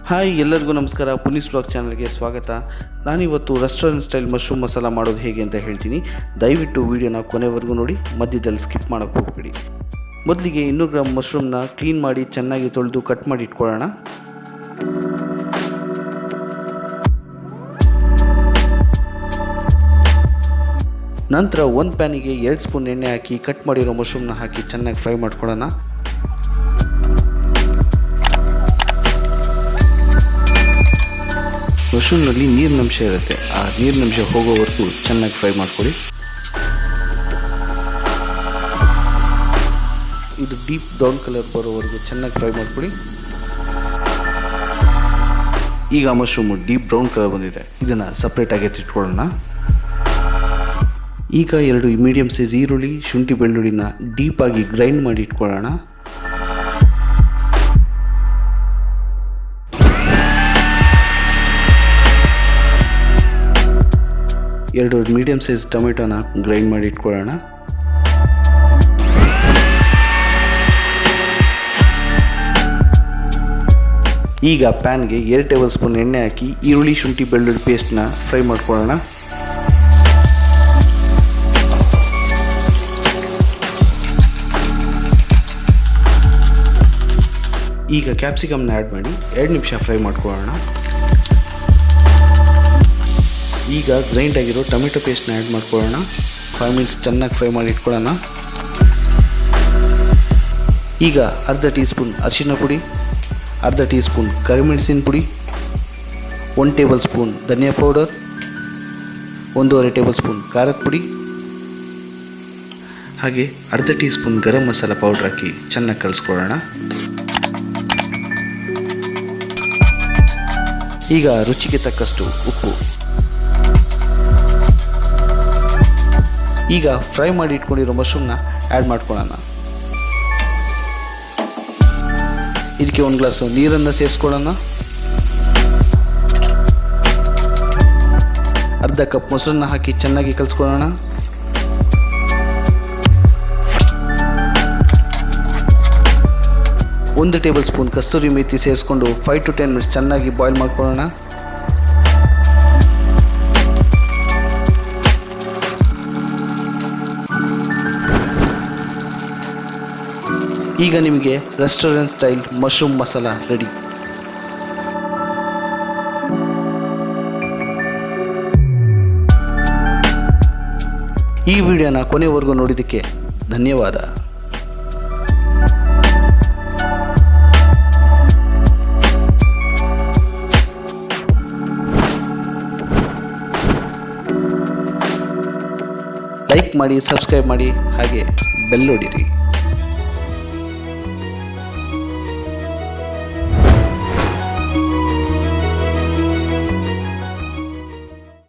Hi ಎಲ್ಲರಿಗೂ ನಮಸ್ಕಾರ. ಪುನೀಸ್ vlog ಚಾನಲ್ಗೆ ಸ್ವಾಗತ. ನಾನಿವತ್ತು ರೆಸ್ಟೋರೆಂಟ್ ಸ್ಟೈಲ್ ಮಶ್ರೂಮ್ ಮಸಾಲ ಮಾಡೋದು ಹೇಗೆ ಅಂತ ಹೇಳ್ತೀನಿ. ದಯವಿಟ್ಟು ವಿಡಿಯೋನ ಕೊನೆವರೆಗೂ ನೋಡಿ, ಮಧ್ಯದಲ್ಲಿ ಸ್ಕಿಪ್ ಮಾಡೋಕ್ಕೆ ಹೋಗ್ಬೇಡಿ. ಮೊದಲಿಗೆ 200 ಗ್ರಾಮ್ ಮಶ್ರೂಮ್ನ ಕ್ಲೀನ್ ಮಾಡಿ ಚೆನ್ನಾಗಿ ತೊಳೆದು ಕಟ್ ಮಾಡಿ ಇಟ್ಕೊಳ್ಳೋಣ. ನಂತರ ಒಂದು ಪ್ಯಾನಿಗೆ 2 ಸ್ಪೂನ್ ಎಣ್ಣೆ ಹಾಕಿ ಕಟ್ ಮಾಡಿರೋ ಮಶ್ರೂಮ್ನ ಹಾಕಿ ಚೆನ್ನಾಗಿ ಫ್ರೈ ಮಾಡ್ಕೊಳ್ಳೋಣ. ಮಶ್ರೂಮ್ನಲ್ಲಿ ನೀರಿನಂಶ ಇರುತ್ತೆ, ಆ ನೀರಿನಂಶ ಹೋಗೋವರೆಗೂ ಚೆನ್ನಾಗಿ ಫ್ರೈ ಮಾಡ್ಕೊಳ್ಳಿ. ಇದು ಡೀಪ್ ಬ್ರೌನ್ ಕಲರ್ ಬರೋವರೆಗೂ ಚೆನ್ನಾಗಿ ಫ್ರೈ ಮಾಡ್ಕೊಳ್ಳಿ. ಈಗ ಮಶ್ರೂಮು ಡೀಪ್ ಬ್ರೌನ್ ಕಲರ್ ಬಂದಿದೆ, ಇದನ್ನು ಸಪ್ರೇಟಾಗಿ ಎತ್ತಿಟ್ಕೊಳ್ಳೋಣ. ಈಗ 2 ಮೀಡಿಯಮ್ ಸೈಜ್ ಈರುಳ್ಳಿ, ಶುಂಠಿ ಬೆಳ್ಳುಳ್ಳಿನ ಡೀಪಾಗಿ ಗ್ರೈಂಡ್ ಮಾಡಿ ಇಟ್ಕೊಳ್ಳೋಣ. ಎರಡು ಮೀಡಿಯಮ್ ಸೈಜ್ ಟೊಮೆಟೊನ ಗ್ರೈಂಡ್ ಮಾಡಿ ಇಟ್ಕೊಳ್ಳೋಣ. ಈಗ ಪ್ಯಾನ್ಗೆ 2 ಟೇಬಲ್ ಸ್ಪೂನ್ ಎಣ್ಣೆ ಹಾಕಿ ಈರುಳ್ಳಿ ಶುಂಠಿ ಬೆಳ್ಳುಳ್ಳಿ ಪೇಸ್ಟ್ನ ಫ್ರೈ ಮಾಡ್ಕೊಳ್ಳೋಣ. ಈಗ ಕ್ಯಾಪ್ಸಿಕಮ್ನ ಆ್ಯಡ್ ಮಾಡಿ 2 ನಿಮಿಷ ಫ್ರೈ ಮಾಡ್ಕೊಳ್ಳೋಣ. ಈಗ ಗ್ರೈಂಡ್ ಆಗಿರೋ ಟೊಮೆಟೊ ಪೇಸ್ಟ್ನ ಆ್ಯಡ್ ಮಾಡ್ಕೊಳ್ಳೋಣ. 5 ಮಿನಿಟ್ಸ್ ಚೆನ್ನಾಗಿ ಫ್ರೈ ಮಾಡಿ ಇಟ್ಕೊಳ್ಳೋಣ. ಈಗ ಅರ್ಧ ಟೀ ಸ್ಪೂನ್ ಅರಿಶಿನ ಪುಡಿ, ಅರ್ಧ ಟೀ ಸ್ಪೂನ್ ಕರಿಮೆಣಸಿನ ಪುಡಿ, 1 ಟೇಬಲ್ ಸ್ಪೂನ್ ಧನಿಯಾ ಪೌಡರ್, 1.5 ಟೇಬಲ್ ಸ್ಪೂನ್ ಖಾರದ ಪುಡಿ, ಹಾಗೆ ಅರ್ಧ tea spoon garam masala powder ಹಾಕಿ ಚೆನ್ನಾಗಿ ಕಲಿಸ್ಕೊಳ್ಳೋಣ. ಈಗ ರುಚಿಗೆ ತಕ್ಕಷ್ಟು ಉಪ್ಪು. ಈಗ ಫ್ರೈ ಮಾಡಿ ಇಟ್ಕೊಂಡಿರೋ ಮಶ್ರೂಮ್ನ ಆ್ಯಡ್ ಮಾಡ್ಕೊಳ್ಳೋಣ. ಇದಕ್ಕೆ 1 ಗ್ಲಾಸ್ ನೀರನ್ನು ಸೇರಿಸ್ಕೊಳ್ಳೋಣ. ಅರ್ಧ ಕಪ್ ಮೊಸರನ್ನ ಹಾಕಿ ಚೆನ್ನಾಗಿ ಕಲಿಸ್ಕೊಳ್ಳೋಣ. ಒಂದು ಟೇಬಲ್ ಸ್ಪೂನ್ ಕಸ್ತೂರಿಮೆಥಿ ಸೇರಿಸ್ಕೊಂಡು 5 to 10 ಮಿನಿಟ್ಸ್ ಚೆನ್ನಾಗಿ ಬಾಯ್ಲ್ ಮಾಡ್ಕೊಳ್ಳೋಣ. ಈಗ ನಿಮಗೆ restaurant style mushroom masala ready. ಈ ವಿಡಿಯೋನ ಕೊನೆವರೆಗೂ ನೋಡಿದ್ದಕ್ಕೆ ಧನ್ಯವಾದ. ಲೈಕ್ ಮಾಡಿ, ಸಬ್ಸ್ಕ್ರೈಬ್ ಮಾಡಿ, ಹಾಗೆ ಬೆಲ್ ಹೊಡೀರಿ.